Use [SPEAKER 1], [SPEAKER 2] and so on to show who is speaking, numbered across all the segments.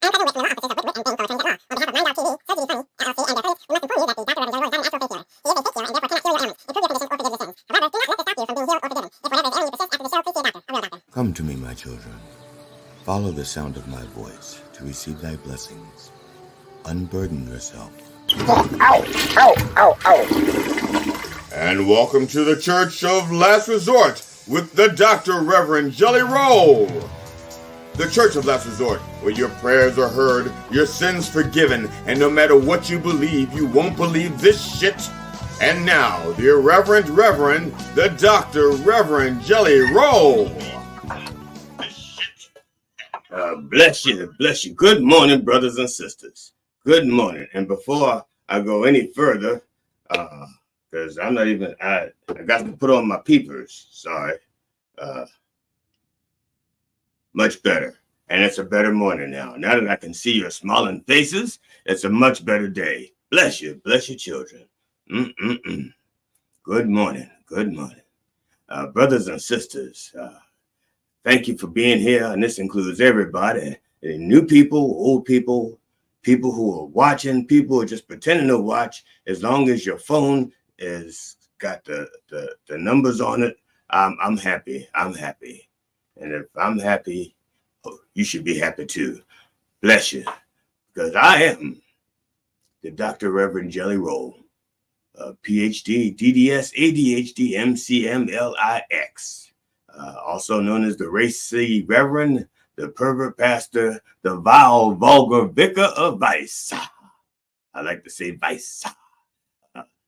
[SPEAKER 1] Come to me, my children. Follow the sound of my voice to receive thy blessings. Unburden yourself.
[SPEAKER 2] Ow, ow, ow, ow.
[SPEAKER 3] And welcome to the Church of Last Resort with the Dr. Reverend Jelly Roll. The Church of Last Resort, where your prayers are heard, your sins forgiven, and no matter what you believe, you won't believe this shit. And now, the Reverend, the Dr. Reverend Jelly Roll.
[SPEAKER 2] Bless you, bless you. Good morning, brothers and sisters. Good morning. And before I go any further, because I'm not even, I got to put on my peepers. Sorry. Much better. And it's a better morning now. Now that I can see your smiling faces, it's a much better day. Bless you children. Good morning, good morning. Brothers and sisters, thank you for being here. And this includes everybody, new people, old people, people who are watching, people who are just pretending to watch. As long as your phone is got the numbers on it, I'm happy. I'm happy. And if I'm happy, you should be happy too. Bless you. Because I am the Dr. Reverend Jelly Roll, PhD, DDS, ADHD, MCM, LIX, also known as the racy Reverend, the pervert pastor, the vile, vulgar vicar of vice. I like to say vice.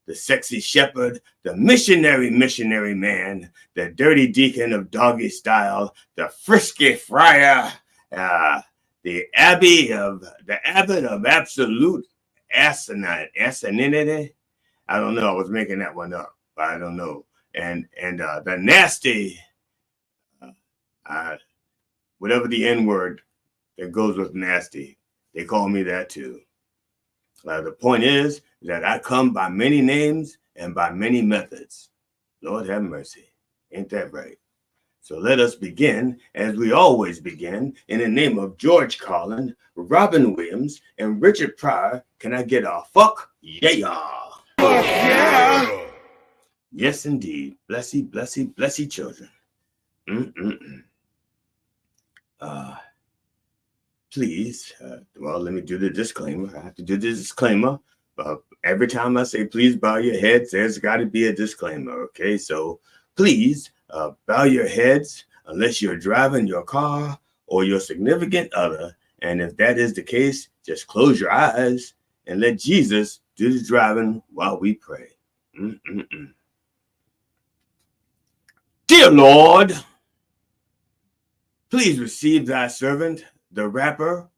[SPEAKER 2] The sexy shepherd, the missionary man, the dirty deacon of doggy style, the frisky friar, the abbot of absolute asininity. I don't know. I was making that one up, but I don't know. And the nasty, whatever the N word that goes with nasty, they call me that too. The point is that I come by many names and by many methods. Lord have mercy. Ain't that right? So let us begin, as we always begin, in the name of George Carlin, Robin Williams, and Richard Pryor. Can I get a fuck? Yeah. Fuck yeah. Yes, indeed. Bless you, children. Please, well, let me do the disclaimer. I have to do the disclaimer. Every time I say please bow your heads, there's got to be a disclaimer, okay? So please bow your heads unless you're driving your car or your significant other. And if that is the case, just close your eyes and let Jesus do the driving while we pray. Dear Lord, please receive thy servant, the rapper,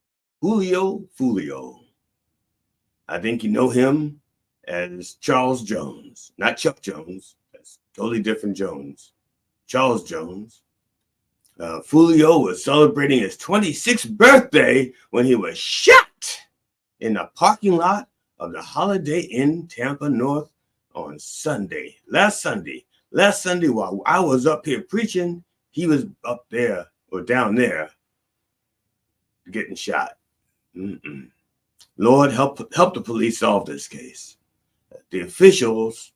[SPEAKER 2] Julio Fulio. I think you know him as Charles Jones, not Chuck Jones. That's totally different Jones. Charles Jones. Fulio was celebrating his 26th birthday when he was shot in the parking lot of the Holiday Inn, Tampa North on Sunday. Last Sunday, while I was up here preaching, he was up there or down there getting shot. Lord, help the police solve this case. The officials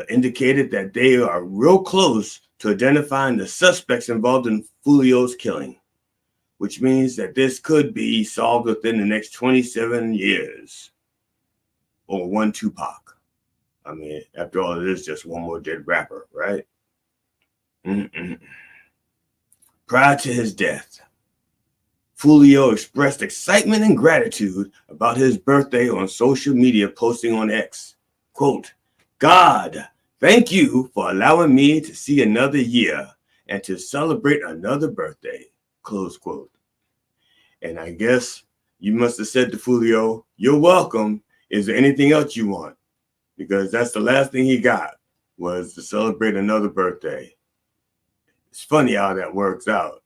[SPEAKER 2] indicated that they are real close to identifying the suspects involved in Fulio's killing, which means that this could be solved within the next 27 years. Or one Tupac. I mean, after all, it is just one more dead rapper, right? Prior to his death, Fulio expressed excitement and gratitude about his birthday on social media, posting on X, quote, "God, thank you for allowing me to see another year and to celebrate another birthday," close quote. And I guess you must have said to Fulio, "You're welcome. Is there anything else you want?" Because that's the last thing he got, was to celebrate another birthday. It's funny how that works out.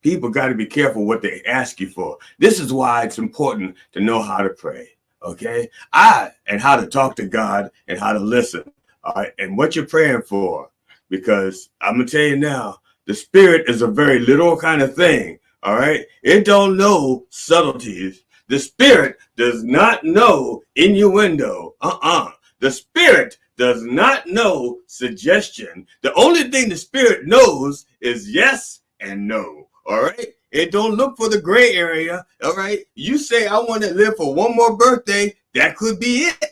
[SPEAKER 2] People got to be careful what they ask you for. This is why it's important to know how to pray, okay? And how to talk to God and how to listen, all right? And what you're praying for, because I'm going to tell you now, the spirit is a very literal kind of thing, All right. It don't know subtleties. The spirit does not know innuendo. The spirit does not know suggestion. The only thing the spirit knows is yes and no. All right. It don't look for the gray area. All right. You say, I want to live for one more birthday. That could be it.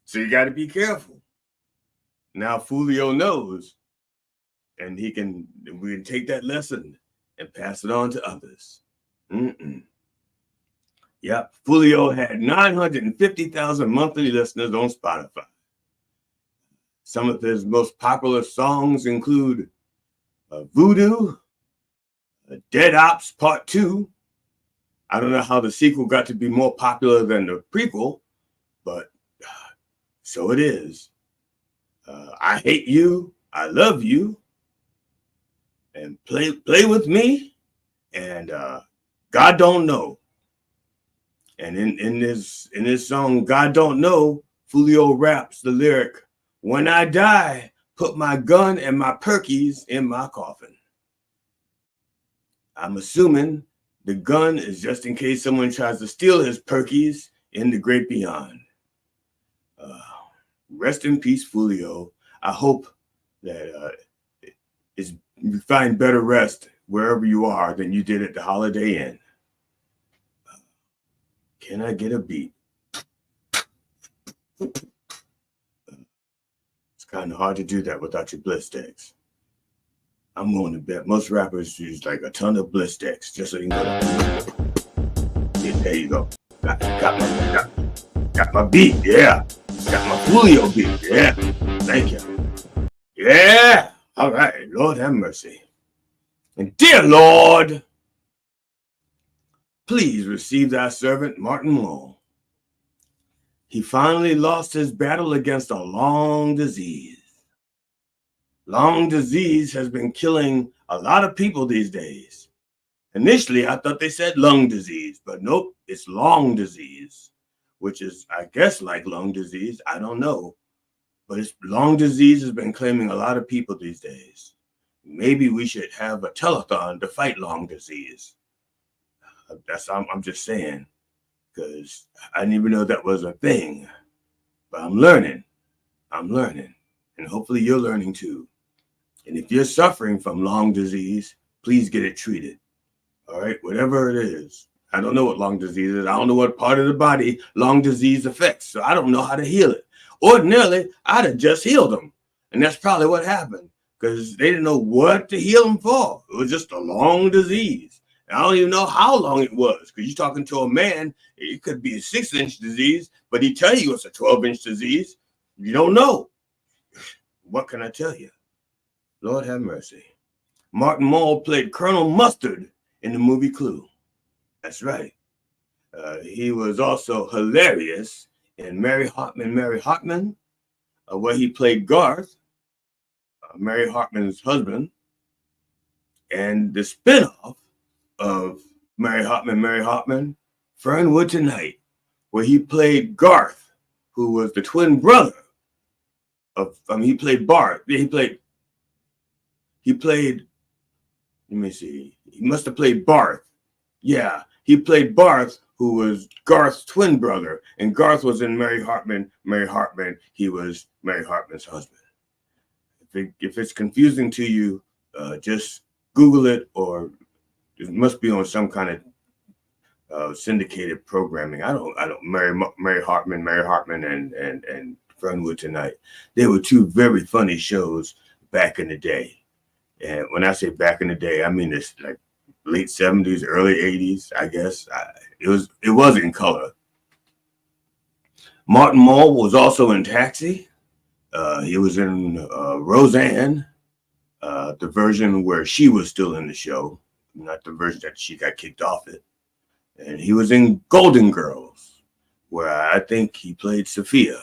[SPEAKER 2] So you got to be careful. Now Fulio knows, and we can take that lesson and pass it on to others. Yep, Fulio had 950,000 monthly listeners on Spotify. Some of his most popular songs include Voodoo, Dead Ops Part 2. I don't know how the sequel got to be more popular than the prequel, but so it is. I Hate You, I Love You, and Play With Me, and God Don't Know. And in this song, God Don't Know, Fulio raps the lyric, when I die, put my gun and my perkies in my coffin. I'm assuming the gun is just in case someone tries to steal his perkies in the great beyond. Rest in peace, Fulio. I hope that you find better rest wherever you are than you did at the Holiday Inn. Can I get a beat? It's kind of hard to do that without your bliss decks. I'm willing to bet most rappers use like a ton of bliss decks just so you can go to. Yeah, there you go. Got my beat, yeah. Got my Fulio beat, yeah. Thank you. Yeah. All right. Lord have mercy. And dear Lord, please receive thy servant Martin Mull. He finally lost his battle against a long disease. Long disease has been killing a lot of people these days. Initially, I thought they said lung disease, but nope, it's long disease, which is, I guess, like lung disease. I don't know. But it's long disease has been claiming a lot of people these days. Maybe we should have a telethon to fight long disease. I'm just saying, because I didn't even know that was a thing. But I'm learning. And hopefully you're learning too. And if you're suffering from long disease, please get it treated. All right, whatever it is. I don't know what long disease is. I don't know what part of the body long disease affects. So I don't know how to heal it. Ordinarily, I'd have just healed them. And that's probably what happened, because they didn't know what to heal them for. It was just a long disease. And I don't even know how long it was, because you're talking to a man, it could be a 6-inch disease, but he tell you it's a 12-inch disease. You don't know. What can I tell you? Lord have mercy. Martin Mull played Colonel Mustard in the movie Clue. That's right. He was also hilarious in Mary Hartman, where he played Garth, Mary Hartman's husband, and the spinoff of Mary Hartman, Fernwood Tonight, where he played Garth, who was the twin brother of, he played Bart. He played, let me see, he must have played Barth. Yeah, he played Barth, who was Garth's twin brother, and Garth was in Mary Hartman, he was Mary Hartman's husband. If it's confusing to you, just Google it, or it must be on some kind of syndicated programming. I don't. Mary Hartman, and Fernwood Tonight. They were two very funny shows back in the day. And when I say back in the day, I mean it's like late 70s, early 80s, I guess. It was in color. Martin Mull was also in Taxi. He was in Roseanne, the version where she was still in the show, not the version that she got kicked off it. And he was in Golden Girls, where I think he played Sophia.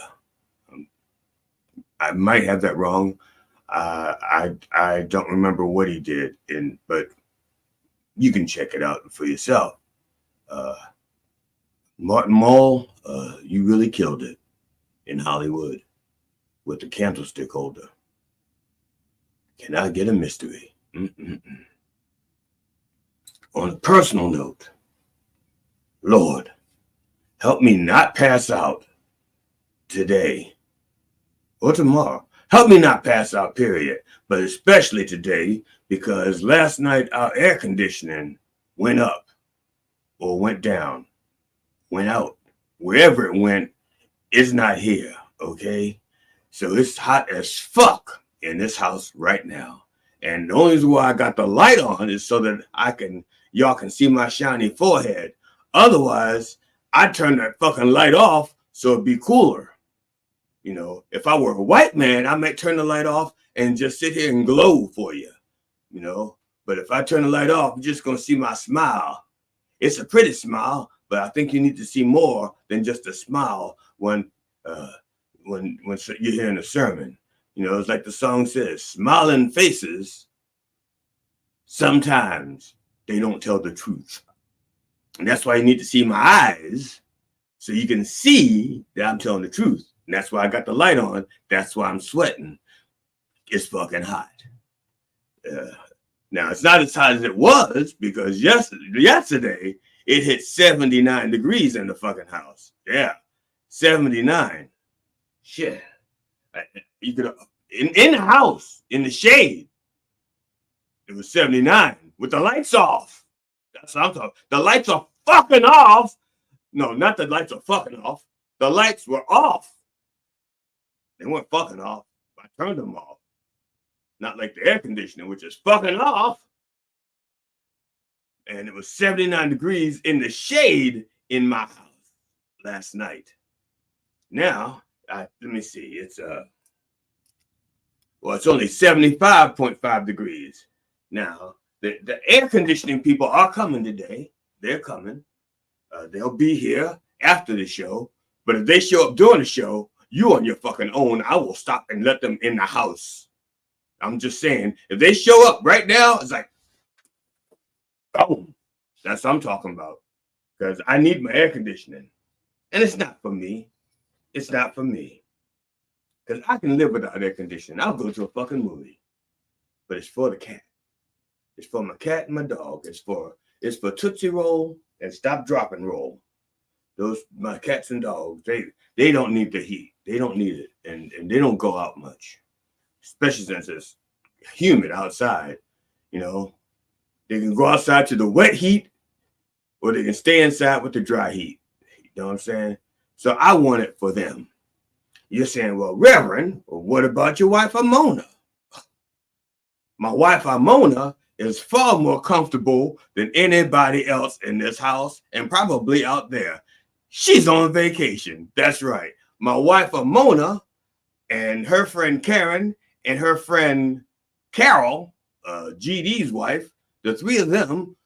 [SPEAKER 2] I might have that wrong. I don't remember what he did, but you can check it out for yourself. Martin Mull, you really killed it in Hollywood with the candlestick holder. Can I get a mystery? On a personal note, Lord, help me not pass out today or tomorrow. Help me not pass out, period. But especially today, because last night our air conditioning went up or went down, went out. Wherever it went, it's not here, okay? So it's hot as fuck in this house right now. And the only reason why I got the light on is so that y'all can see my shiny forehead. Otherwise, I'd turn that fucking light off so it'd be cooler. You know, if I were a white man, I might turn the light off and just sit here and glow for you, you know. But if I turn the light off, you're just gonna see my smile. It's a pretty smile, but I think you need to see more than just a smile when you're hearing a sermon. You know, it's like the song says, smiling faces, sometimes they don't tell the truth. And that's why you need to see my eyes so you can see that I'm telling the truth. And that's why I got the light on. That's why I'm sweating. It's fucking hot. Now, it's not as hot as it was because yesterday it hit 79 degrees in the fucking house. Yeah, 79. Shit. You could in the house, in the shade, it was 79 with the lights off. That's what I'm talking. The lights are fucking off. No, not the lights are fucking off. The lights were off. They weren't fucking off. I turned them off. Not like the air conditioning, which is fucking off. And it was 79 degrees in the shade in my house last night. Now, let me see. It's only 75.5 degrees. Now, the air conditioning people are coming today. They're coming. They'll be here after the show. But if they show up during the show, you on your fucking own. I will stop and let them in the house. I'm just saying, if they show up right now, it's like, boom. That's what I'm talking about. Because I need my air conditioning. And it's not for me. It's not for me. Because I can live without air conditioning. I'll go to a fucking movie. But it's for the cat. It's for my cat and my dog. It's for Tootsie Roll and Stop Drop and Roll. Those, my cats and dogs, they don't need the heat. They don't need it. And they don't go out much. Especially since it's humid outside. You know, they can go outside to the wet heat or they can stay inside with the dry heat. You know what I'm saying? So I want it for them. You're saying, well, Reverend, what about your wife, Amona? My wife, Amona, is far more comfortable than anybody else in this house and probably out there. She's on vacation. That's right. My wife, Amona, and her friend Karen and her friend Carol, GD's wife, the three of them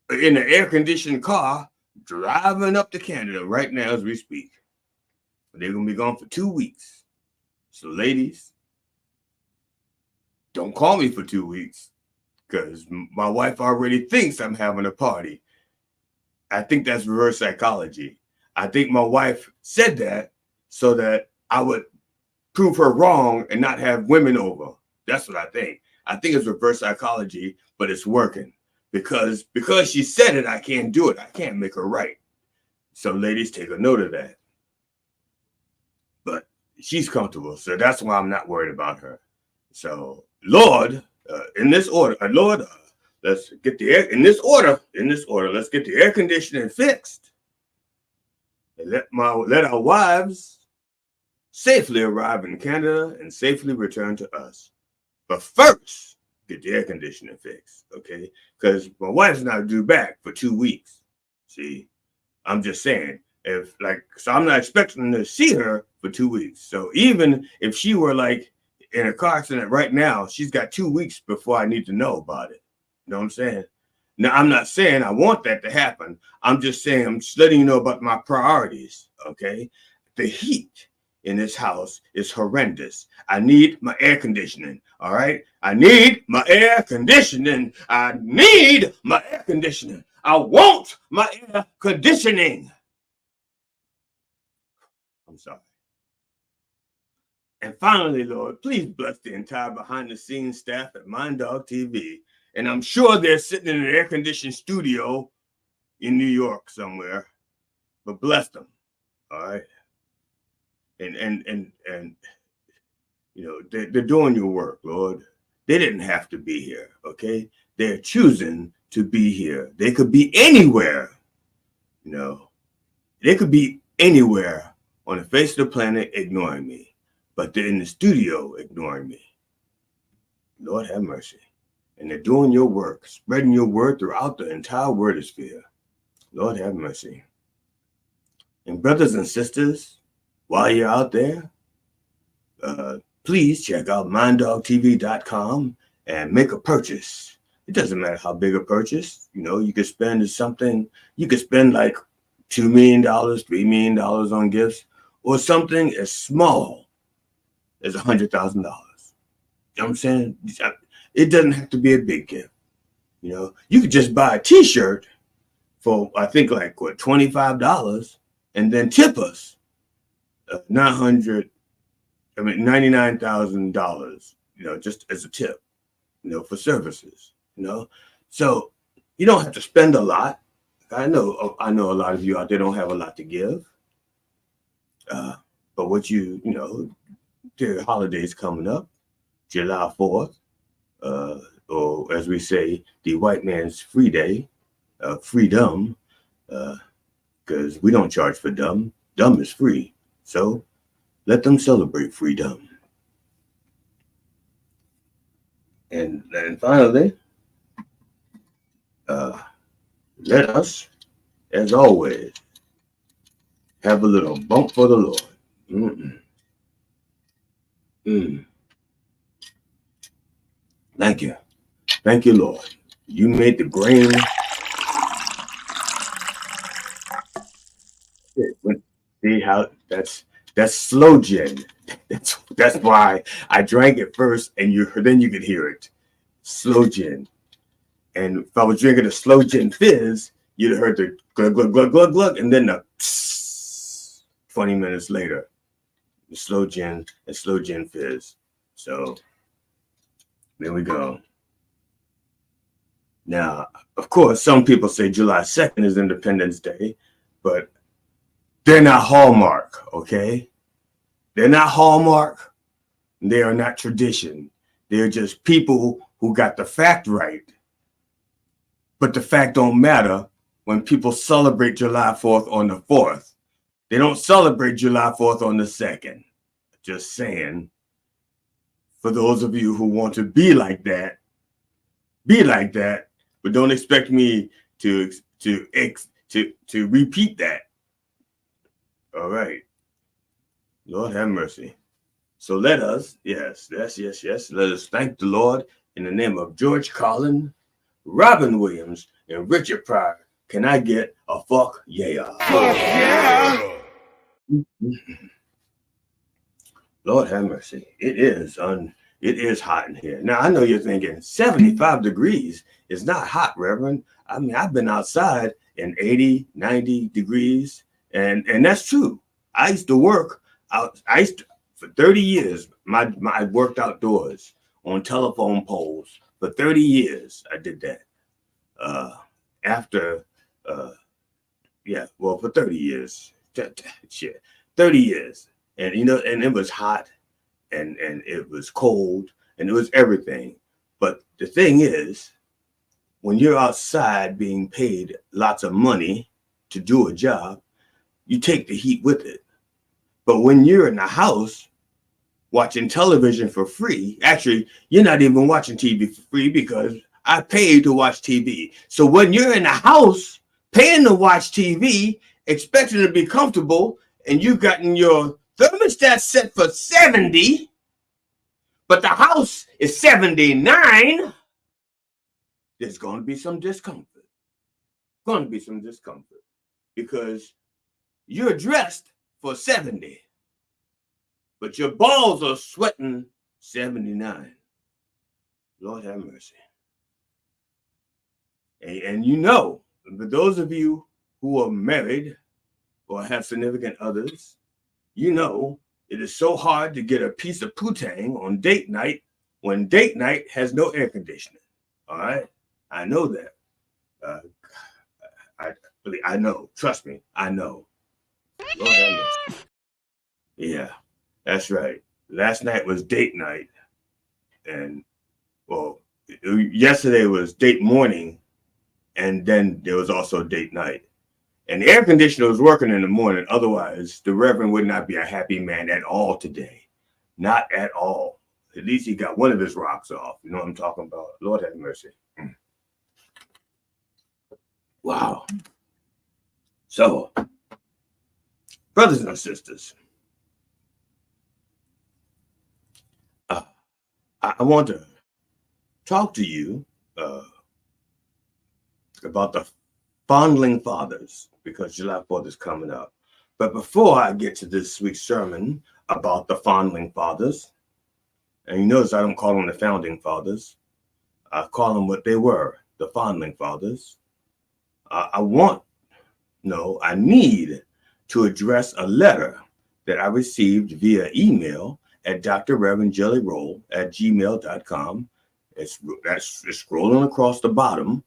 [SPEAKER 2] are in an air-conditioned car driving up to Canada right now as we speak. They're going to be gone for 2 weeks. So, ladies, don't call me for 2 weeks because my wife already thinks I'm having a party. I think that's reverse psychology. I think my wife said that so that I would prove her wrong and not have women over. That's what I think. I think it's reverse psychology, but it's working. Because she said it, I can't do it. I can't make her right. So, ladies, take a note of that. But she's comfortable, so that's why I'm not worried about her. So, Lord, in this order, Lord, let's get the air in this order. Let's get the air conditioning fixed. And let our wives safely arrive in Canada and safely return to us. But first, get the air conditioning fixed, okay? Because my wife's not due back for 2 weeks. See, I'm just saying, so I'm not expecting to see her for 2 weeks. So even if she were like in a car accident right now, she's got 2 weeks before I need to know about it. You know what I'm saying? Now, I'm not saying I want that to happen. I'm just saying, I'm just letting you know about my priorities, okay? The heat in this house is horrendous. I need my air conditioning, all right? I need my air conditioning. I need my air conditioning. I want my air conditioning. I'm sorry. And finally, Lord, please bless the entire behind-the-scenes staff at Mind Dog TV. And I'm sure they're sitting in an air-conditioned studio in New York somewhere. But bless them. All right. And you know, they're doing your work, Lord. They didn't have to be here, okay? They're choosing to be here. They could be anywhere, you know. They could be anywhere on the face of the planet ignoring me, but they're in the studio ignoring me. Lord have mercy. And they're doing your work, spreading your word throughout the entire wordosphere. Lord have mercy. And brothers and sisters, while you're out there, please check out minddogtv.com and make a purchase. It doesn't matter how big a purchase. You know, you could spend something, you could spend like $2 million, $3 million on gifts, or something as small as $100,000. You know what I'm saying? It doesn't have to be a big gift. You know, you could just buy a t-shirt for, I think, like, what, $25, and then tip us $99,000, you know, just as a tip, you know, for services, you know. So you don't have to spend a lot. I know a lot of you out there don't have a lot to give. But what you know, the holidays coming up, July 4th, or as we say, the white man's free day, freedom, because we don't charge for dumb. Dumb is free. So let them celebrate freedom. And finally, let us, as always, have a little bump for the Lord. Thank you. Thank you, Lord. You made the grain. See how that's slow gin. That's why I drank it first, and then you could hear it. Slow gin. And if I was drinking a slow gin fizz, you'd have heard the glug, glug, glug, glug, glug, and then the psst, 20 minutes later, the slow gin and slow gin fizz. So there we go. Now, of course, some people say July 2nd is Independence Day, but they're not Hallmark, okay? They're not Hallmark. They are not tradition. They're just people who got the fact right. But the fact don't matter when people celebrate July 4th on the 4th. They don't celebrate July 4th on the 2nd. Just saying. For those of you who want to be like that, but don't expect me to repeat that. All right. Lord have mercy. So let us, yes, let us thank the Lord in the name of George Carlin, Robin Williams, and Richard Pryor. Can I get a fuck yeah? Fuck yeah! Lord have mercy. It is hot in here. Now, I know you're thinking 75 degrees is not hot, Reverend. I mean, I've been outside in 80, 90 degrees, and that's true. I used to work out. For 30 years, I worked outdoors on telephone poles. For 30 years, I did that. For 30 years. 30 years. And, you know, and it was hot, and it was cold, and it was everything. But the thing is, when you're outside being paid lots of money to do a job, you take the heat with it. But when you're in the house watching television for free, actually, you're not even watching TV for free because I paid to watch TV. So when you're in the house paying to watch TV, expecting to be comfortable, and you've gotten your thermostat set for 70, but the house is 79, there's going to be some discomfort. Because you're dressed for 70, but your balls are sweating 79. Lord have mercy. And you know, for those of you who are married or have significant others, you know it is so hard to get a piece of putang on date night when date night has no air conditioning. All right, I know that. Uh, I know. Trust me, I know. Lord have mercy. Yeah, that's right. Last night was date night, and well, yesterday was date morning, and then there was also date night. And the air conditioner was working in the morning. Otherwise, the Reverend would not be a happy man at all today. Not at all. At least he got one of his rocks off. You know what I'm talking about? Lord have mercy. Wow. So, brothers and sisters, I want to talk to you about the fondling fathers, because July 4th is coming up. But before I get to this week's sermon about the fondling fathers, and you notice I don't call them the founding fathers, I call them what they were, the fondling fathers. I need to address a letter that I received via email at drreverendjellyroll@gmail.com. It's scrolling across the bottom,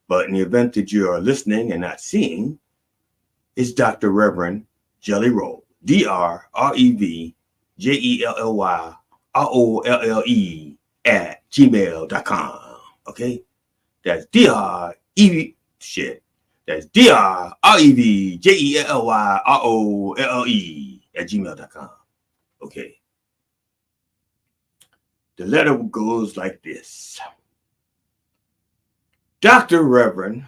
[SPEAKER 2] but in the event that you are listening and not seeing, it's Dr. Reverend Jelly Roll, DrReverendJellyRolle @gmail.com. Okay, that's That's DrReverendJellyRolle @gmail.com. Okay. The letter goes like this. Dr. Reverend,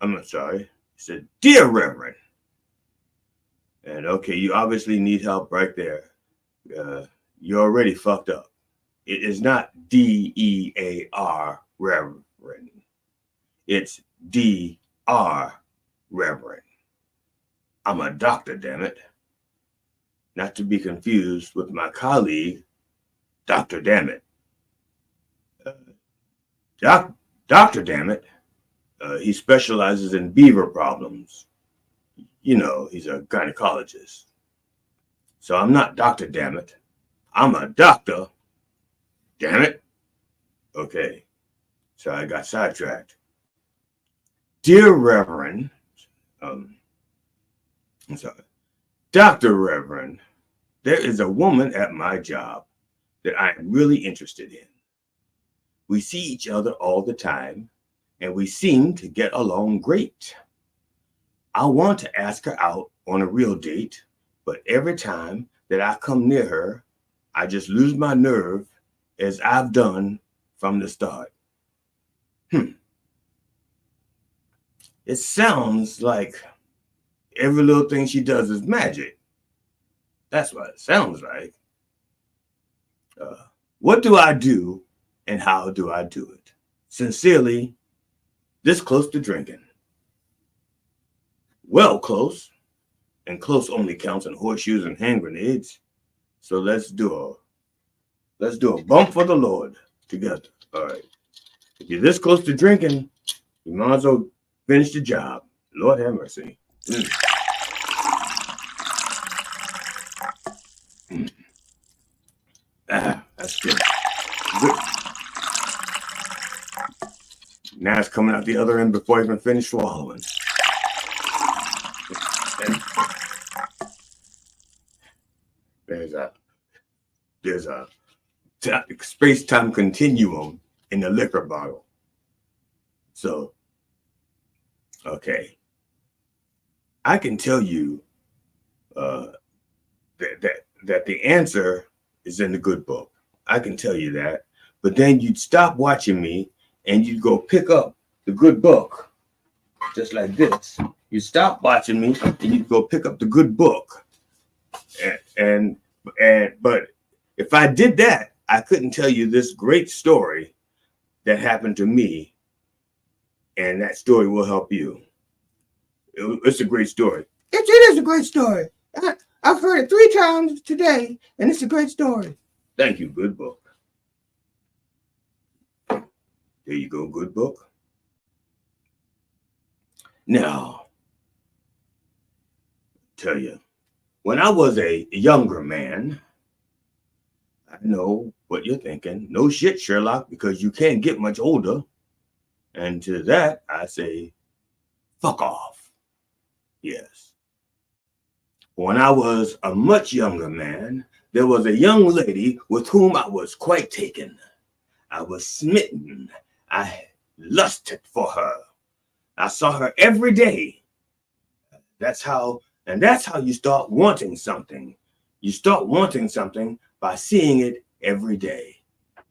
[SPEAKER 2] I'm sorry, it said, Dear Reverend. And okay, you obviously need help right there. You're already fucked up. It is not DEAR Reverend. It's DR Reverend. I'm a doctor, damn it. Not to be confused with my colleague, Dr. Dammit. Dr. Dammit, he specializes in beaver problems. You know, he's a gynecologist. So I'm not Dr. Dammit. I'm a doctor. Damn it. Okay. So I got sidetracked. Dear Reverend, I'm sorry, Dr. Reverend, there is a woman at my job that I am really interested in. We see each other all the time, and we seem to get along great. I want to ask her out on a real date, but every time that I come near her, I just lose my nerve, as I've done from the start. It sounds like every little thing she does is magic. That's what it sounds like. What do I do and how do I do it? Sincerely, this close to drinking. Well, close. And close only counts in horseshoes and hand grenades. So let's do a bump for the Lord together. All right. If you're this close to drinking, you might as well finish the job. Lord have mercy. That's good. Now it's coming out the other end before I even finish swallowing. There's a space-time continuum in the liquor bottle. So, okay. I can tell you that the answer is in the good book. I can tell you that. But then you'd stop watching me and you'd go pick up the good book, just like this. You stop watching me and you'd go pick up the good book. But if I did that, I couldn't tell you this great story that happened to me, and that story will help you. It's a great story. It is a great story. I've heard it 3 times today, and it's a great story. Thank you, good book. There you go, good book. Now, tell you, when I was a younger man, I know what you're thinking. No shit, Sherlock, because you can't get much older. And to that, I say, fuck off. Yes. When I was a much younger man, there was a young lady with whom I was quite taken. I was smitten. I lusted for her. I saw her every day. That's how you start wanting something. You start wanting something by seeing it every day.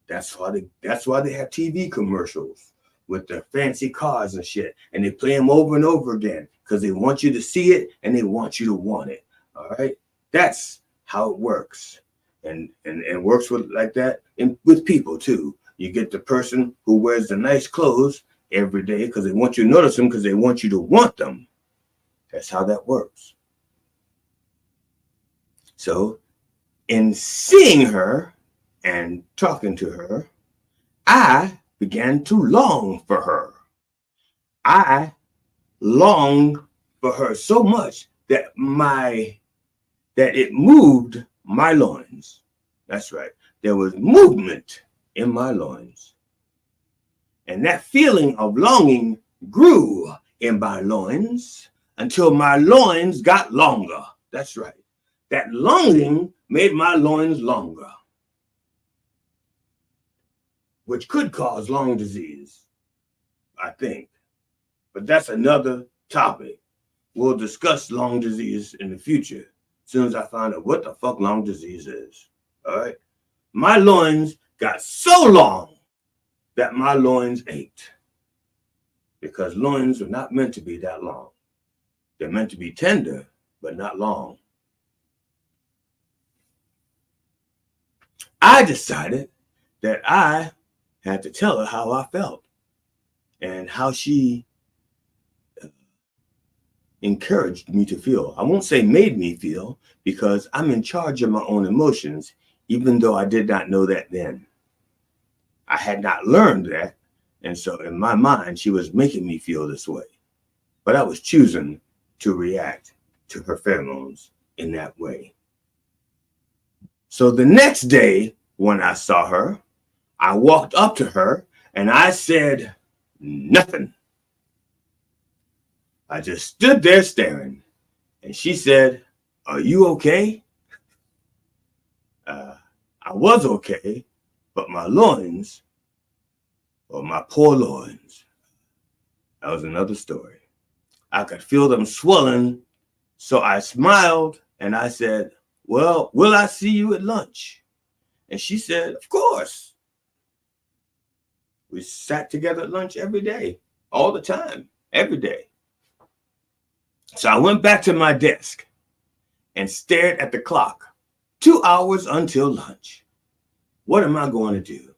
[SPEAKER 2] That's why they have TV commercials with their fancy cars and shit, and they play them over and over again because they want you to see it and they want you to want it. All right, that's how it works, and works with like that with people too. You get the person who wears the nice clothes every day because they want you to notice them because they want you to want them. That's how that works. So, in seeing her and talking to her, I began to long for her. I longed for her so much that it moved my loins. That's right. There was movement in my loins. And that feeling of longing grew in my loins until my loins got longer. That's right. That longing made my loins longer, which could cause lung disease, I think. But that's another topic. We'll discuss lung disease in the future as soon as I find out what the fuck lung disease is. All right? My loins got so long that my loins ached, because loins are not meant to be that long. They're meant to be tender, but not long. I decided that I had to tell her how I felt and how she encouraged me to feel. I won't say made me feel, because I'm in charge of my own emotions, even though I did not know that then. I had not learned that. And so in my mind, she was making me feel this way. But I was choosing to react to her pheromones in that way. So the next day when I saw her, I walked up to her and I said nothing. I just stood there staring, and she said, "Are you okay?" I was okay, but my loins, or my poor loins, that was another story. I could feel them swelling, so I smiled and I said, "Well, will I see you at lunch?" And she said, "Of course." We sat together at lunch every day, all the time, every day. So I went back to my desk and stared at the clock. 2 hours until lunch. What am I going to do?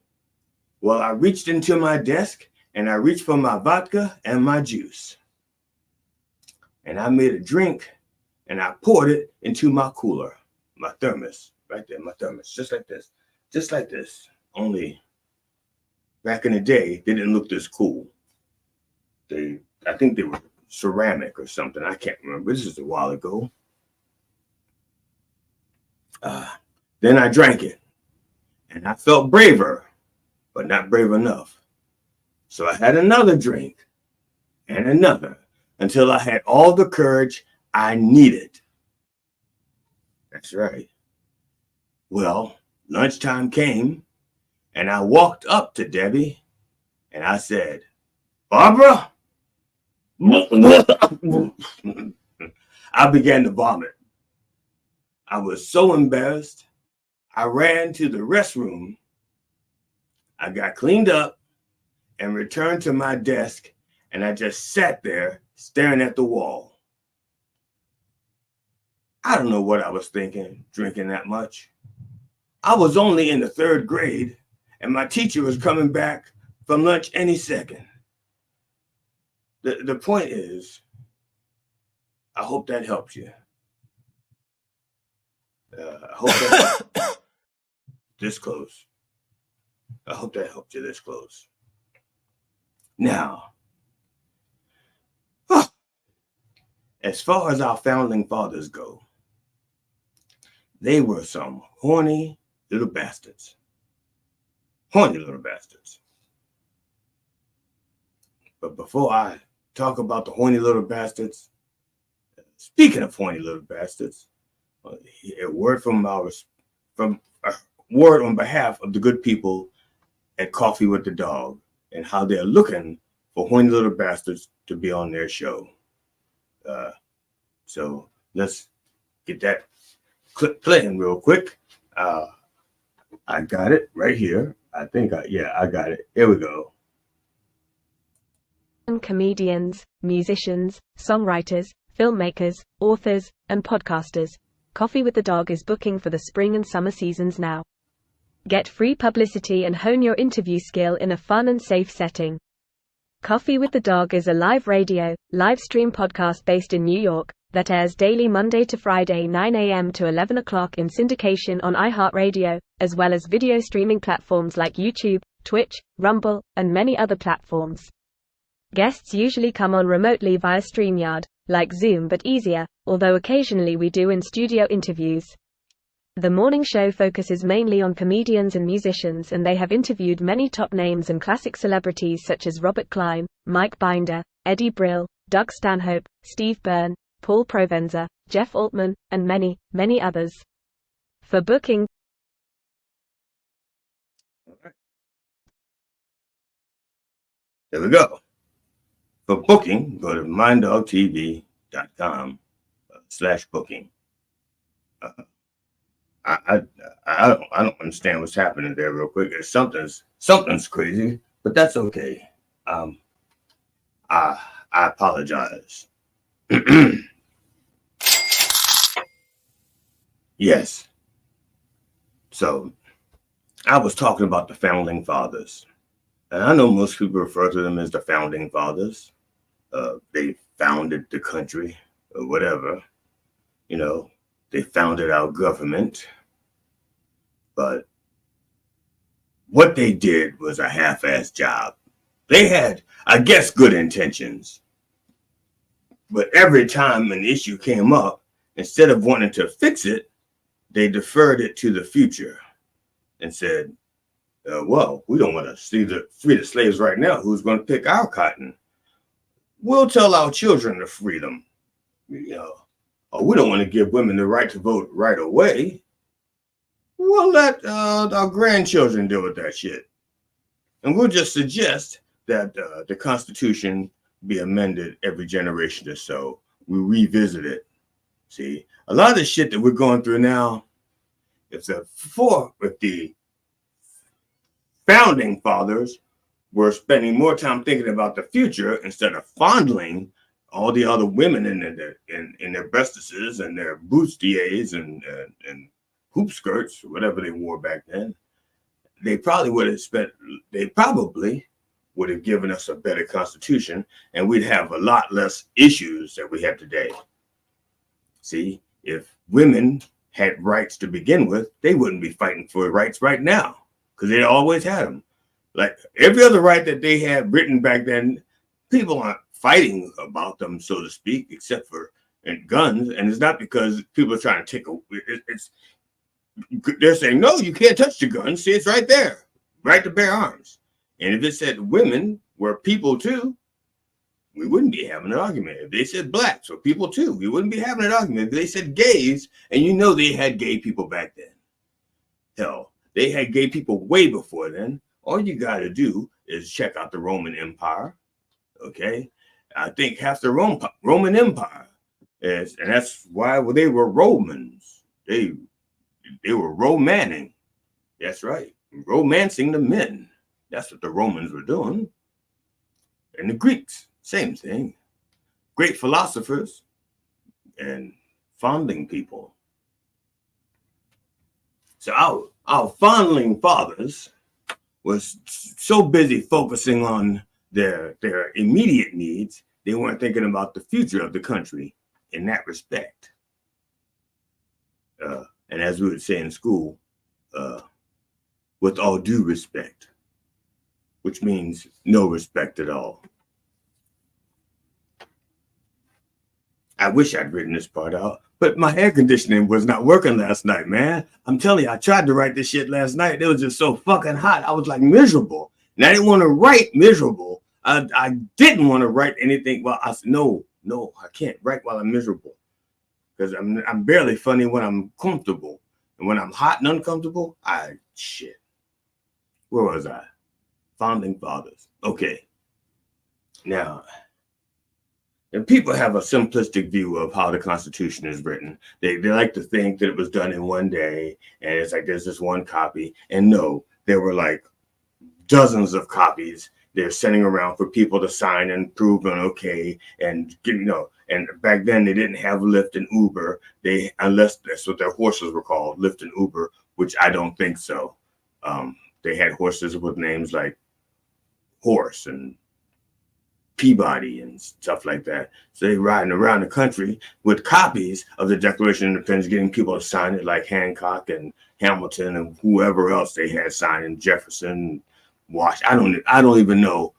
[SPEAKER 2] Well, I reached into my desk and I reached for my vodka and my juice. And I made a drink and I poured it into my cooler, my thermos, right there, my thermos, just like this. Just like this. Only back in the day, they didn't look this cool. I think they were ceramic or something. I can't remember. This is a while ago. Then I drank it, and I felt braver, but not brave enough. So I had another drink and another until I had all the courage I needed. That's right. Well, lunchtime came, and I walked up to Debbie, and I said, "Barbara?" I began to vomit. I was so embarrassed. I ran to the restroom. I got cleaned up and returned to my desk, and I just sat there staring at the wall. I don't know what I was thinking, drinking that much. I was only in the 3rd grade, and my teacher was coming back from lunch any second. The point is, I hope that helps you. I hope that this close. I hope that helped you this close. Now, as far as our founding fathers go, they were some horny little bastards. Horny little bastards. But before I talk about the horny little bastards, speaking of horny little bastards, a word on behalf of the good people at Coffee with the Dog and how they're looking for horny little bastards to be on their show. So let's get that clip playing real quick. I got it right here. I got it. Here we go.
[SPEAKER 4] Comedians, musicians, songwriters, filmmakers, authors, and podcasters. Coffee with the Dog is booking for the spring and summer seasons now. Get free publicity and hone your interview skill in a fun and safe setting. Coffee with the Dog is a live radio, live stream podcast based in New York that airs daily Monday to Friday 9 a.m. to 11 o'clock in syndication on iHeartRadio, as well as video streaming platforms like YouTube, Twitch, Rumble, and many other platforms. Guests usually come on remotely via StreamYard, like Zoom but easier, although occasionally we do in-studio interviews. The morning show focuses mainly on comedians and musicians, and they have interviewed many top names and classic celebrities such as Robert Klein, Mike Binder, Eddie Brill, Doug Stanhope, Steve Byrne, Paul Provenza, Jeff Altman, and many, many others. For booking,
[SPEAKER 2] There we go. For booking, go to minddogtv.com/booking. I don't understand what's happening there real quick. Something's crazy, but that's okay. I apologize. Yes. So I was talking about the founding fathers. And I know most people refer to them as the founding fathers. They founded the country or whatever. You know, they founded our government. But what they did was a half-assed job. They had, I guess, good intentions. But every time an issue came up, instead of wanting to fix it, they deferred it to the future and said, well, we don't want to free the slaves right now. Who's going to pick our cotton? We'll tell our children to free them. You know, or we don't want to give women the right to vote right away. We'll let our grandchildren deal with that shit. And we'll just suggest that the Constitution be amended every generation or so. We revisit it. See, a lot of the shit that we're going through now, if the founding fathers were spending more time thinking about the future instead of fondling all the other women in their vestices and their bustiers and hoop skirts, whatever they wore back then, they probably would have given us a better constitution, and we'd have a lot less issues that we have today. See, if women had rights to begin with, they wouldn't be fighting for rights right now, because they always had them. Like every other right that they had written back then, people aren't fighting about them, so to speak, except for in guns. And it's not because people are trying to take they're saying, no, you can't touch the gun. See, it's right there, right to bear arms. And if it said women were people too, we wouldn't be having an argument. If they said blacks were people too, we wouldn't be having an argument. If they said gays, and you know they had gay people back then. Hell, they had gay people way before then. All you got to do is check out the Roman Empire. Okay, I think half the Roman Empire is, and that's why they were Romans. They were romaning. That's right, romancing the men. That's what the Romans were doing. And the Greeks, same thing. Great philosophers and fondling people. So our fondling fathers was so busy focusing on their immediate needs, they weren't thinking about the future of the country in that respect. And as we would say in school, with all due respect, which means no respect at all. I wish I'd written this part out, but my air conditioning was not working last night, man. I'm telling you, I tried to write this shit last night. It was just so fucking hot. I was like miserable. And I didn't want to write miserable. I didn't want to write anything. Well, I said, no, I can't write while I'm miserable, because I'm barely funny when I'm comfortable. And when I'm hot and uncomfortable, shit. Where was I? Founding fathers. Okay. Now, and people have a simplistic view of how the Constitution is written. They like to think that it was done in one day, and it's like there's this one copy. And no, there were like dozens of copies they're sending around for people to sign and prove an okay. And and back then they didn't have Lyft and Uber. Unless that's what their horses were called, Lyft and Uber, which I don't think so. They had horses with names like Horse and Peabody and stuff like that. So they riding around the country with copies of the Declaration of Independence, getting people to sign it, like Hancock and Hamilton and whoever else they had signed, and Jefferson, Washington. I don't even know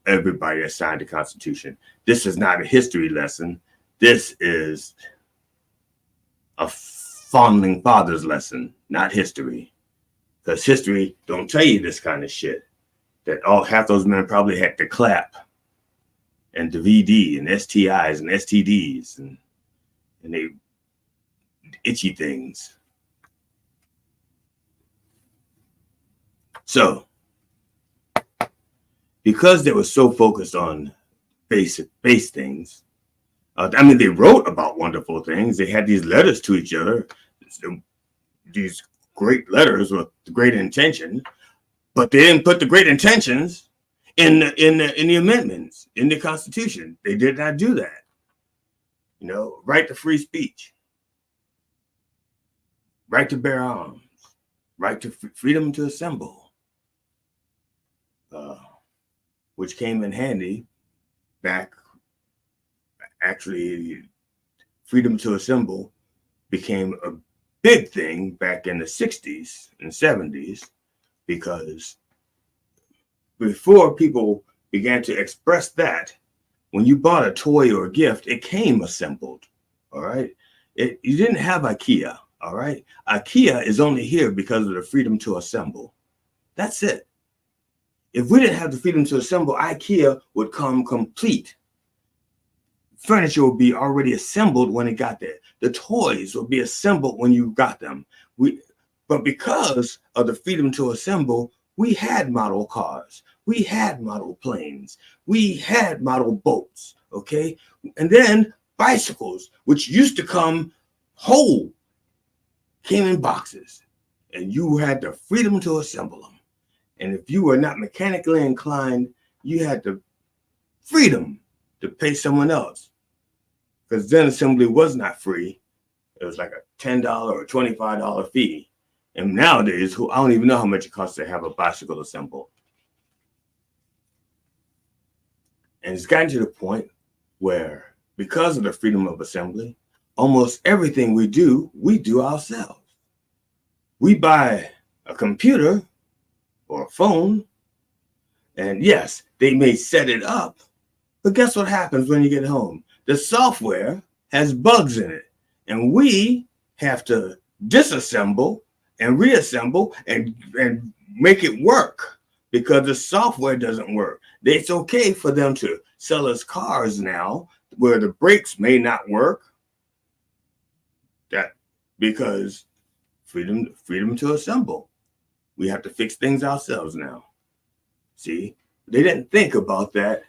[SPEAKER 2] everybody that signed the Constitution. This is not a history lesson. This is a founding fathers lesson, not history. Because history don't tell you this kind of shit. That half those men probably had to clap and the VD and STIs and STDs and they itchy things. So, because they were so focused on base things, they wrote about wonderful things. They had these letters to each other, these great letters with great intention, but they didn't put the great intentions in the amendments in the Constitution. They did not do that. Right to free speech, right to bear arms, right to freedom to assemble, which came in handy back. Actually, freedom to assemble became a big thing back in the 60s and 70s, because before people began to express that, when you bought a toy or a gift, it came assembled. All right. You didn't have IKEA. All right. IKEA is only here because of the freedom to assemble. That's it. If we didn't have the freedom to assemble, IKEA would come complete. Furniture would be already assembled when it got there. The toys would be assembled when you got them. But because of the freedom to assemble, we had model cars. We had model planes. We had model boats, okay? And then bicycles, which used to come whole, came in boxes. And you had the freedom to assemble them. And if you were not mechanically inclined, you had the freedom to pay someone else. Because then assembly was not free. It was like a $10 or $25 fee. And nowadays, I don't even know how much it costs to have a bicycle assembled. And it's gotten to the point where, because of the freedom of assembly, almost everything we do ourselves. We buy a computer or a phone, and yes, they may set it up, but guess what happens when you get home? The software has bugs in it, and we have to disassemble and reassemble and make it work because the software doesn't work. It's okay for them to sell us cars now where the brakes may not work. That because freedom to assemble. We have to fix things ourselves now. See, they didn't think about that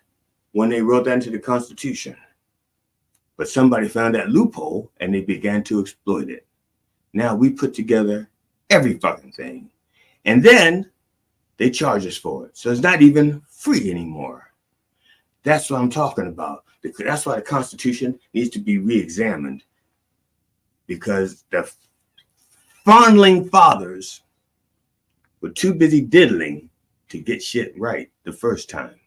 [SPEAKER 2] when they wrote that into the Constitution. But somebody found that loophole and they began to exploit it. Now we put together every fucking thing. And then they charge us for it. So it's not even free anymore. That's what I'm talking about. That's why the Constitution needs to be re-examined. Because the fondling fathers were too busy diddling to get shit right the first time.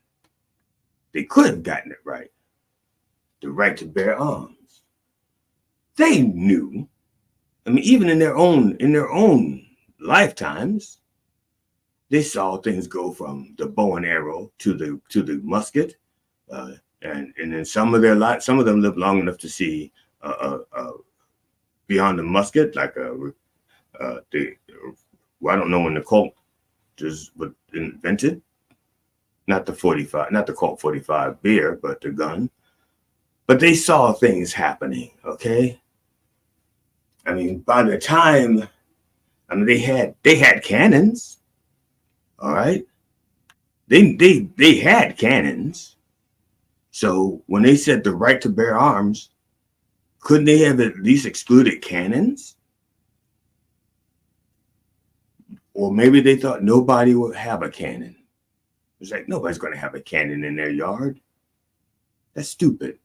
[SPEAKER 2] They could have gotten it right. The right to bear arms. They knew. I mean, even in their own lifetimes, they saw things go from the bow and arrow to the musket, and then some of them lived long enough to see beyond the musket, like I don't know when the Colt was invented, not the 45, not the Colt 45 beer, but the gun. But they saw things happening, okay? I mean, by the time, I mean, they had cannons, all right? They had cannons. So when they said the right to bear arms, couldn't they have at least excluded cannons? Or maybe they thought nobody would have a cannon. It's like, nobody's going to have a cannon in their yard. That's stupid.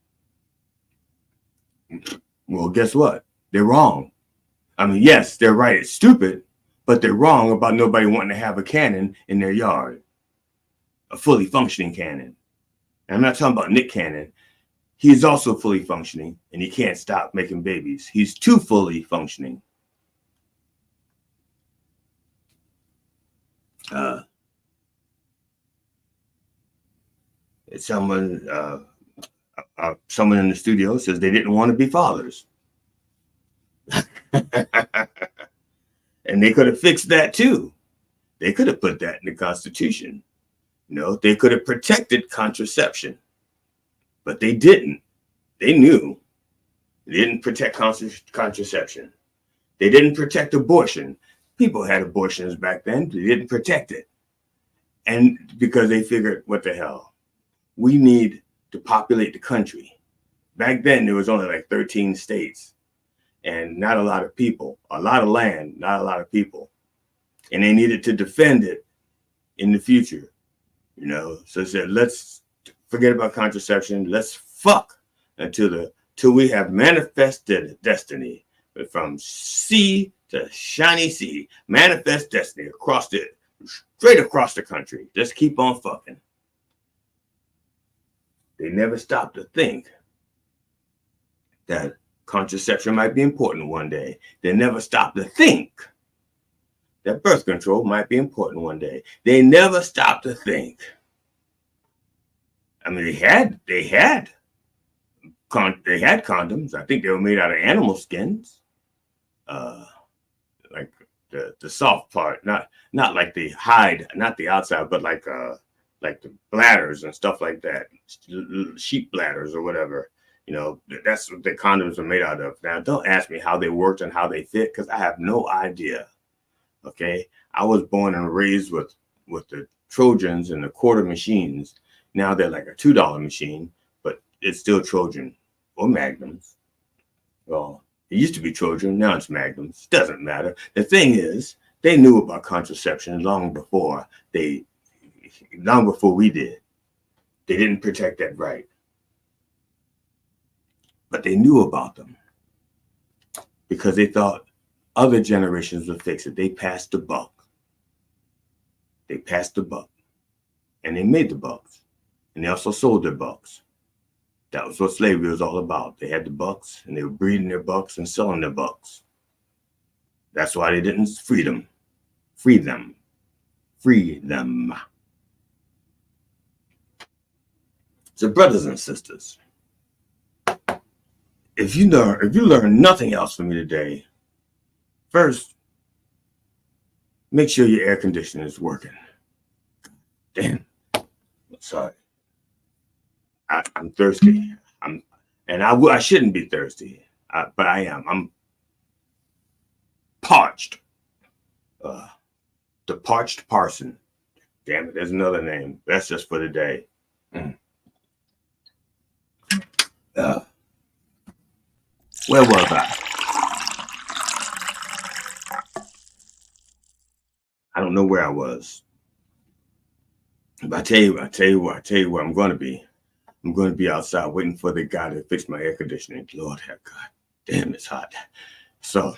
[SPEAKER 2] Well, guess what? They're wrong. I mean, yes, they're right. It's stupid, but they're wrong about nobody wanting to have a cannon in their yard. A fully functioning cannon. And I'm not talking about Nick Cannon. He's also fully functioning, and he can't stop making babies. He's too fully functioning. Someone in the studio says they didn't want to be fathers. And they could have fixed that too. They could have put that in the Constitution. You know, they could have protected contraception, but they didn't. They knew. They didn't protect contraception. They didn't protect abortion. People had abortions back then. They didn't protect it. And because they figured, what the hell? We need to populate the country. Back then, there was only like 13 states and not a lot of people, a lot of land, not a lot of people. And they needed to defend it in the future, you know? So they said, let's forget about contraception. Let's fuck until we have manifested destiny from sea to shiny sea, manifest destiny straight across the country. Just keep on fucking. They never stopped to think that contraception might be important one day. They never stopped to think that birth control might be important one day. They never stopped to think. I mean, they had condoms. I think they were made out of animal skins, like the soft part, not like the hide, not the outside, but like the bladders and stuff like that, sheep bladders or whatever. You know, that's what the condoms are made out of. Now, don't ask me how they worked and how they fit, because I have no idea. Okay, I was born and raised with the Trojans and the quarter machines. Now they're like a $2 machine, but it's still Trojan or Magnums. Well, it used to be Trojan, now it's Magnums. Doesn't matter. The thing is, they knew about contraception long before we did. They didn't protect that right. But they knew about them because they thought other generations would fix it. They passed the buck. And they made the bucks. And they also sold their bucks. That was what slavery was all about. They had the bucks, and they were breeding their bucks and selling their bucks. That's why they didn't free them. So, brothers and sisters, if you learn nothing else from me today, first, make sure your air conditioner is working. Damn, sorry. I'm thirsty. I shouldn't be thirsty, but I am. I'm parched. The parched parson. Damn it, there's another name. That's just for the day. Where was I? I don't know where I was. But I tell you where I'm going to be. I'm going to be outside waiting for the guy to fix my air conditioning. Lord have God. Damn, it's hot. So,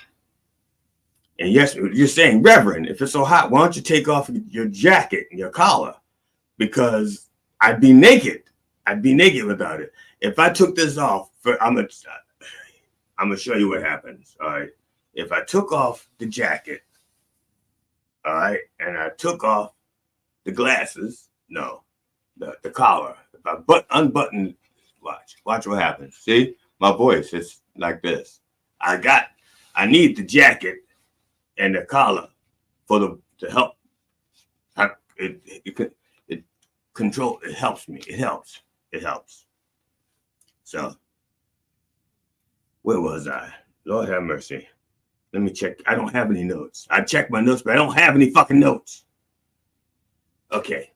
[SPEAKER 2] and yes, you're saying, Reverend, if it's so hot, why don't you take off your jacket and your collar? Because I'd be naked. I'd be naked without it. If I took this off, I'm gonna show you what happens. All right. If I took off the jacket, all right, and I took off the glasses, no, the collar. If I unbutton, watch what happens. See, my voice is like this. I need the jacket and the collar to help. It control. It helps me. It helps. So, where was I? Lord have mercy. Let me check. I don't have any notes. I checked my notes, but I don't have any fucking notes. Okay.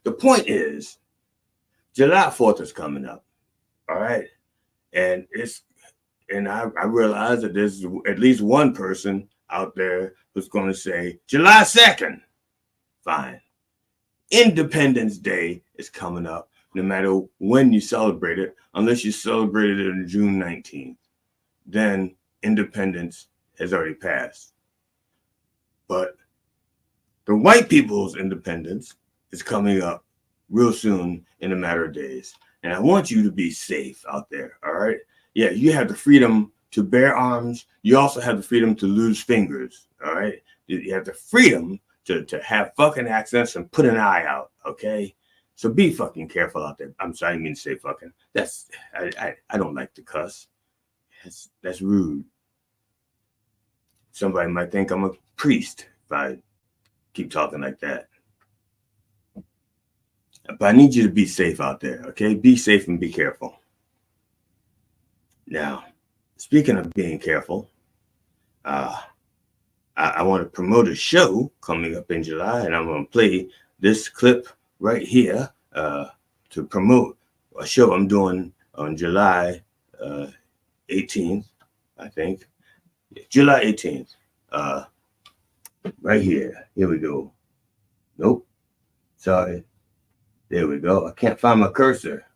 [SPEAKER 2] The point is, July 4th is coming up. All right. And I realize that there's at least one person out there who's going to say, July 2nd. Fine. Independence Day is coming up, no matter when you celebrate it, unless you celebrated it on June 19th. Then independence has already passed. But the white people's independence is coming up real soon in a matter of days. And I want you to be safe out there, all right? Yeah, you have the freedom to bear arms. You also have the freedom to lose fingers, all right? You have the freedom to have fucking accents and put an eye out, okay? So be fucking careful out there. I'm sorry, I didn't mean to say fucking. I don't like to cuss. That's rude. Somebody might think I'm a priest if I keep talking like that. But I need you to be safe out there, okay? Be safe and be careful. Now, speaking of being careful, I want to promote a show coming up in July, and I'm going to play this clip right here to promote a show I'm doing on July 18th, I think. July 18th. Right here. Here we go. Nope. Sorry. There we go. I can't find my cursor.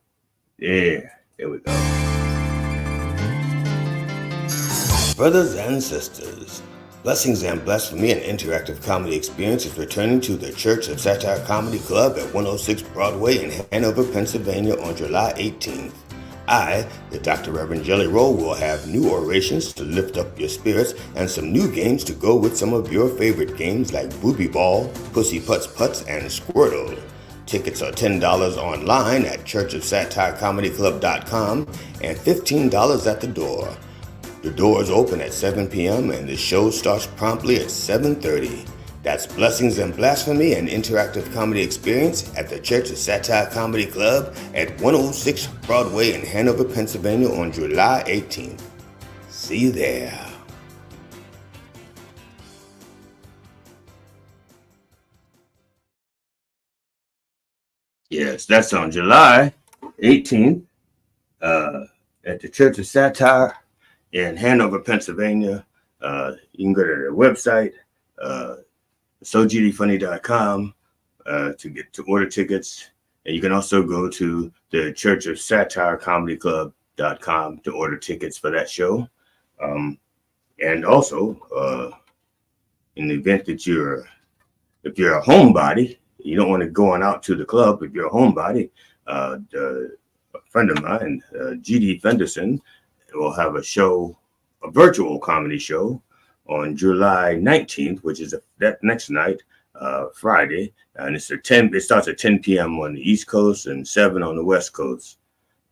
[SPEAKER 2] There we go. Brothers and sisters, Blessings and Blasphemy, an interactive comedy experience, is returning to the Church of Satire Comedy Club at 106 Broadway in Hanover, Pennsylvania on July 18th. I, the Dr. Reverend Jelly Roll, will have new orations to lift up your spirits and some new games to go with some of your favorite games like Booby Ball, Pussy Putz Putz, and Squirtle. Tickets are $10 online at churchofsatirecomedyclub.com and $15 at the door. The doors open at 7 p.m. and the show starts promptly at 7:30. That's Blessings and Blasphemy, an interactive comedy experience at the Church of Satire Comedy Club at 106 Broadway in Hanover, Pennsylvania on July 18th. See you there. Yes, that's on July 18th at the Church of Satire in Hanover, Pennsylvania. You can go to their website, sogdfunny.com, to order tickets. And you can also go to the Church of Satire Comedy Club.com to order tickets for that show. And also, in the event that if you're a homebody, you don't want to go on out to the club. If you're a homebody, a friend of mine, G.D. Fenderson, will have a virtual comedy show on July 19th, which is that next night, Friday, and it starts at 10 p.m. on the East Coast and 7 on the West Coast.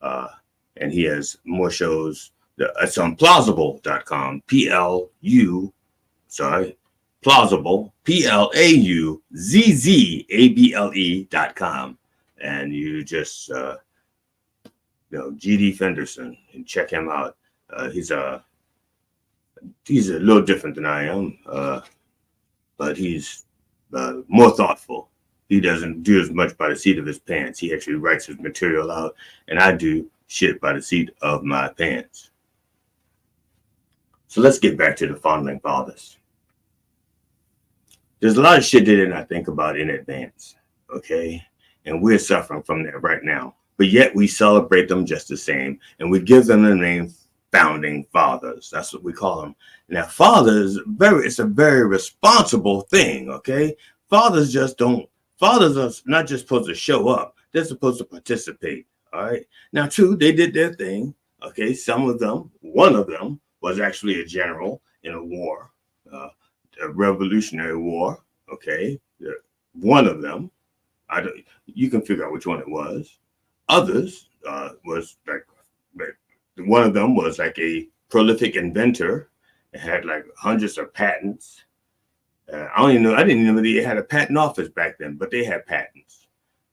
[SPEAKER 2] And he has more shows. It's on plausible.com, plausible, plauzzable.com. And you just, G.D. Fenderson, and check him out. He's a little different than I am, but he's more thoughtful. He doesn't do as much by the seat of his pants. He actually writes his material out, and I do shit by the seat of my pants. So let's get back to the fondling fathers. There's a lot of shit they did not think about in advance, okay? And we're suffering from that right now. But yet we celebrate them just the same, and we give them the name founding fathers. That's what we call them. Now, fathers, it's a very responsible thing, okay? Fathers are not just supposed to show up. They're supposed to participate, all right? Now, true, they did their thing, okay? One of them was actually a general in a war, a Revolutionary War, okay? One of them, you can figure out which one it was. Others was like, one of them was like a prolific inventor. It had like hundreds of patents. I didn't even know they had a patent office back then, but they had patents.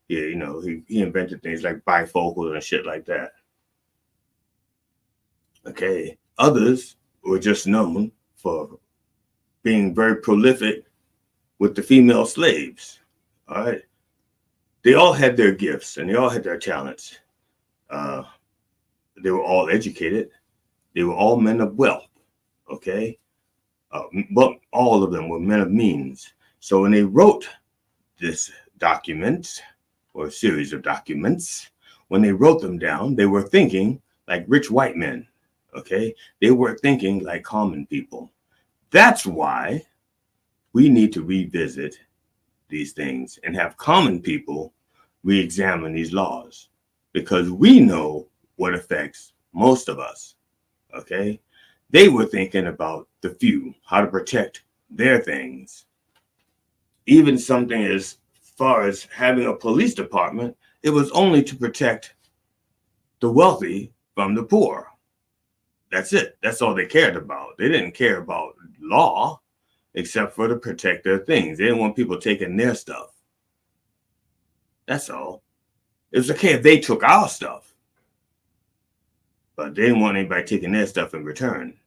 [SPEAKER 2] Yeah, he invented things like bifocal and shit like that. Okay. Others were just known for being very prolific with the female slaves. All right. They all had their gifts and they all had their talents. Uh, they were all educated. They were all men of wealth. Okay. But all of them were men of means. So when they wrote this document or a series of documents, when they wrote them down, they were thinking like rich white men. Okay. They were thinking like common people. That's why we need to revisit these things and have common people re-examine these laws, because we know what affects most of us. Okay. They were thinking about the few, how to protect their things. Even something as far as having a police department, it was only to protect the wealthy from the poor. That's it. That's all they cared about. They didn't care about law except for to protect their things. They didn't want people taking their stuff. That's all. It was okay if they took our stuff, but they didn't want anybody taking their stuff in return.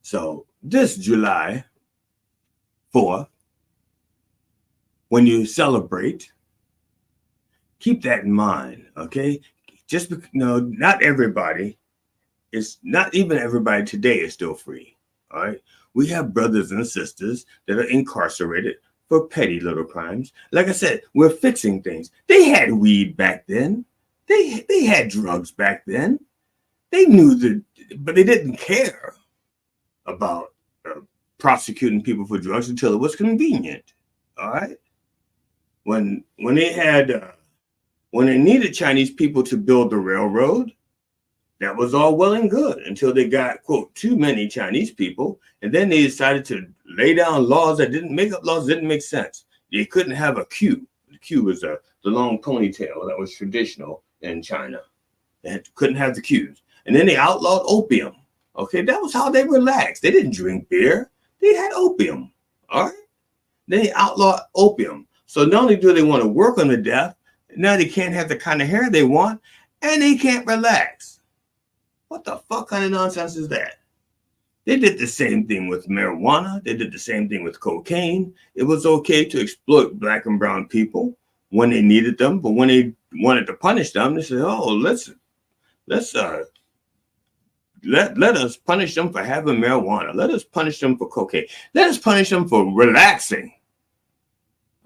[SPEAKER 2] So this July 4th, when you celebrate, keep that in mind, okay? Just because, not everybody not even everybody today is still free, all right? We have brothers and sisters that are incarcerated for petty little crimes. Like I said, we're fixing things. They had weed back then. They had drugs back then. They knew but they didn't care about prosecuting people for drugs until it was convenient, all right? When they needed Chinese people to build the railroad, that was all well and good until they got, quote, too many Chinese people. And then they decided to lay down laws that didn't make sense. They couldn't have a queue. The queue was the long ponytail that was traditional in China. They couldn't have the queues. And then they outlawed opium. Okay, that was how they relaxed. They didn't drink beer. They had opium. All right. Then they outlawed opium. So not only do they want to work on the deaf, now they can't have the kind of hair they want, and they can't relax. What the fuck kind of nonsense is that? They did the same thing with marijuana. They did the same thing with cocaine. It was okay to exploit black and brown people when they needed them, but when they wanted to punish them, they said, "Oh, let us punish them for having marijuana. Let us punish them for cocaine. Let us punish them for relaxing."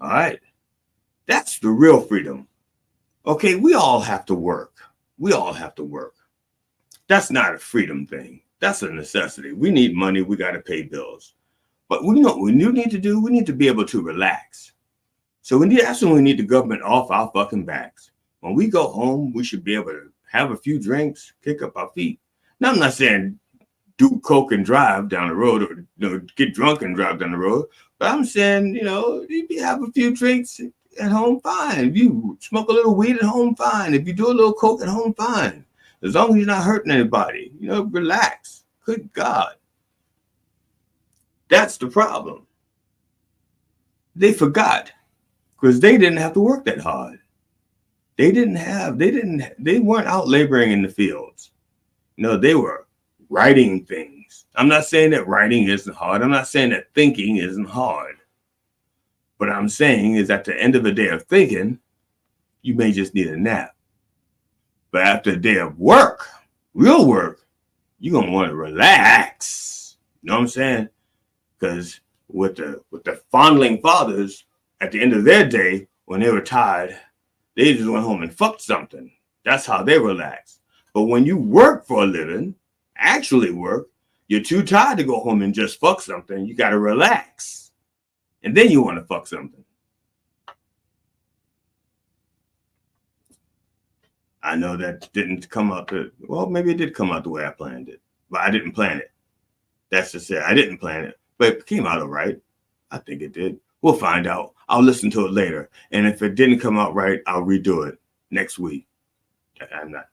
[SPEAKER 2] All right, that's the real freedom. Okay, we all have to work. We all have to work. That's not a freedom thing. That's a necessity. We need money. We got to pay bills. But we know what we need to do. We need to be able to relax. So that's when we need the government off our fucking backs. When we go home, we should be able to have a few drinks, kick up our feet. Now, I'm not saying do coke and drive down the road, or get drunk and drive down the road. But I'm saying, if you have a few drinks at home, fine. If you smoke a little weed at home, fine. If you do a little coke at home, fine. As long as you're not hurting anybody, relax. Good God. That's the problem. They forgot because they didn't have to work that hard. They weren't out laboring in the fields. They were writing things. I'm not saying that writing isn't hard. I'm not saying that thinking isn't hard. What I'm saying is at the end of a day of thinking, you may just need a nap. But after a day of work, real work, you're going to want to relax. You know what I'm saying? Because with the fondling fathers, at the end of their day, when they were tired, they just went home and fucked something. That's how they relaxed. But when you work for a living, actually work, you're too tired to go home and just fuck something. You got to relax. And then you want to fuck something. I know that didn't come out maybe it did come out the way I planned it, but I didn't plan it. That's just it. I didn't plan it, but it came out all right. I think it did. We'll find out. I'll listen to it later. And if it didn't come out right, I'll redo it next week. I'm not.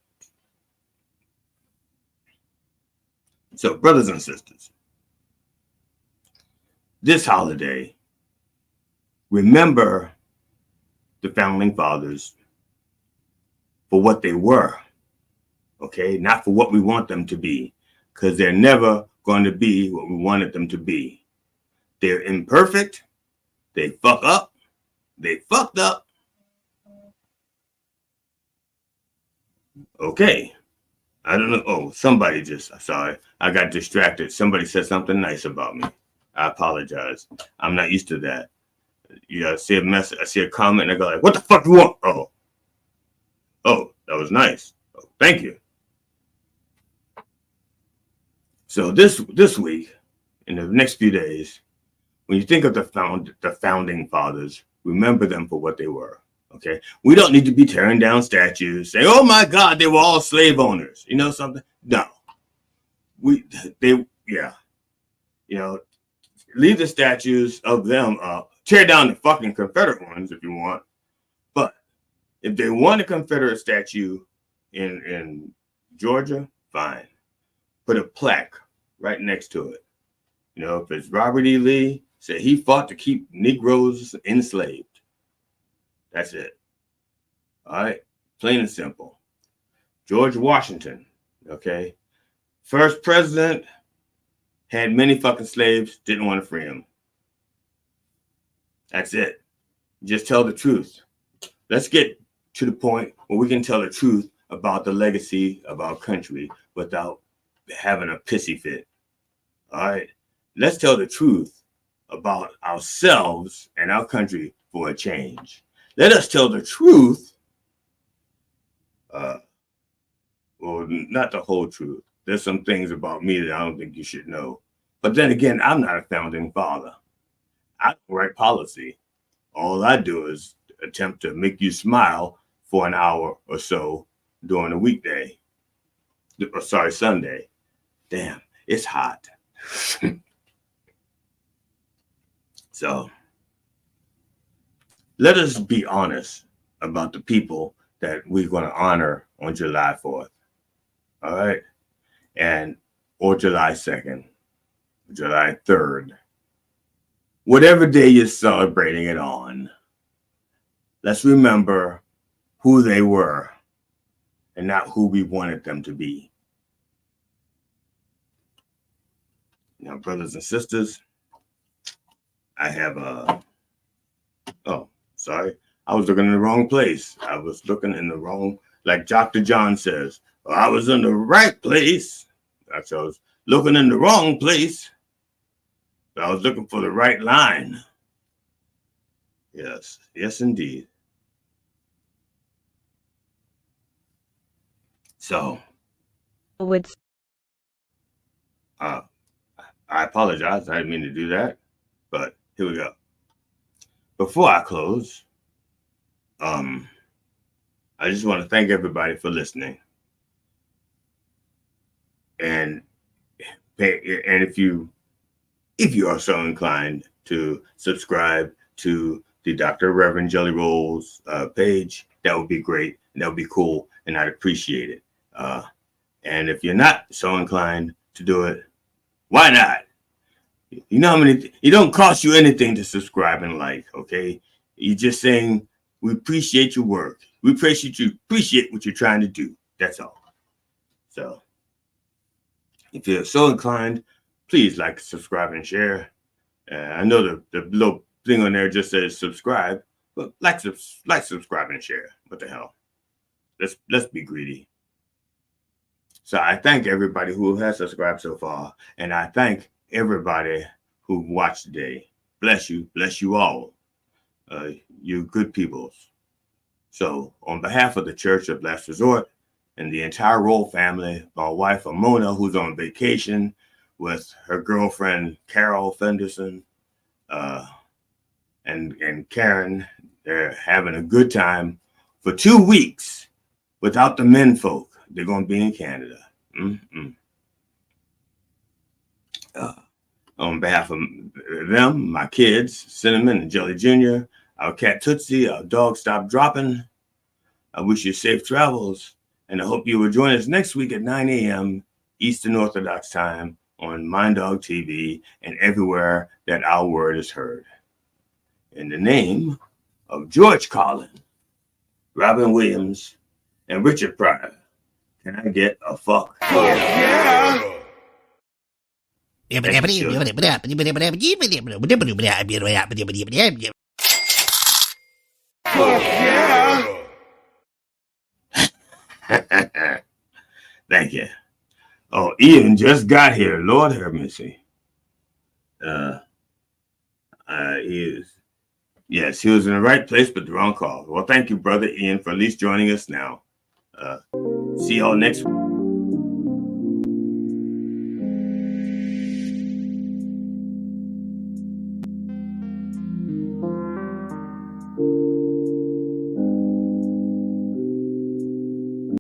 [SPEAKER 2] So, brothers and sisters, this holiday remember the founding fathers for what they were, okay? Not for what we want them to be, because they're never going to be what we wanted them to be. They're imperfect. They fuck up. They fucked up. Okay. I don't know. Oh, somebody sorry. I got distracted. Somebody said something nice about me. I apologize. I'm not used to that. I see a message, I see a comment, and I go like, what the fuck you want? Oh, that was nice. Oh, thank you. So this week, in the next few days, when you think of the founding fathers, remember them for what they were. Okay, we don't need to be tearing down statues, saying, "Oh my God, they were all slave owners." You know something? No, leave the statues of them up. Tear down the fucking Confederate ones if you want, but if they want a Confederate statue in Georgia, fine. Put a plaque right next to it. If it's Robert E. Lee, say he fought to keep Negroes enslaved. That's it. All right? Plain and simple. George Washington, okay? First president, had many fucking slaves, didn't want to free them. That's it. Just tell the truth. Let's get to the point where we can tell the truth about the legacy of our country without having a pissy fit. All right? Let's tell the truth about ourselves and our country for a change. Let us tell the truth. Well, not the whole truth. There's some things about me that I don't think you should know. But then again, I'm not a founding father. I don't write policy. All I do is attempt to make you smile for an hour or so during a weekday. Sunday. Damn, it's hot. So, let us be honest about the people that we're going to honor on July 4th. All right? Or July 2nd, July 3rd. Whatever day you're celebrating it on, let's remember who they were and not who we wanted them to be. Now, brothers and sisters, I have sorry. I was looking in the wrong place. I was looking in the wrong, like Dr. John says, I was in the right place. I was looking in the wrong place. But I was looking for the right line. Yes, indeed. So, I apologize. I didn't mean to do that, but here we go. Before I close, I just want to thank everybody for listening. And if you are so inclined to subscribe to the Dr. Reverend Jelly Rolls page, that would be great. And that would be cool. And I'd appreciate it. And if you're not so inclined to do it, why not? You know how many, it don't cost you anything to subscribe and like, okay? You're just saying, we appreciate your work. We appreciate what you're trying to do. That's all. So, if you're so inclined, please like, subscribe, and share. I know the little thing on there just says subscribe, but like, subscribe, and share. What the hell? Let's be greedy. So I thank everybody who has subscribed so far, and I thank everybody who watched today. Bless you all. You good peoples. So on behalf of the Church of Last Resort and the entire Rolle family, my wife Amona, who's on vacation with her girlfriend Carol Fenderson, and Karen, they're having a good time for 2 weeks without the men folk. They're going to be in Canada. On behalf of them, my kids, Cinnamon and Jelly Jr., our cat Tootsie, our dog Stop Dropping, I wish you safe travels, and I hope you will join us next week at 9 a.m. Eastern Orthodox Time on Mind Dog TV and everywhere that our word is heard. in the name of George Carlin, Robin Williams, and Richard Pryor. Can I get a fuck? Yeah. Thank you. Oh, Ian just got here. Lord have mercy. He was in the right place, but the wrong call. Well, thank you, brother Ian, for at least joining us now. See y'all next week.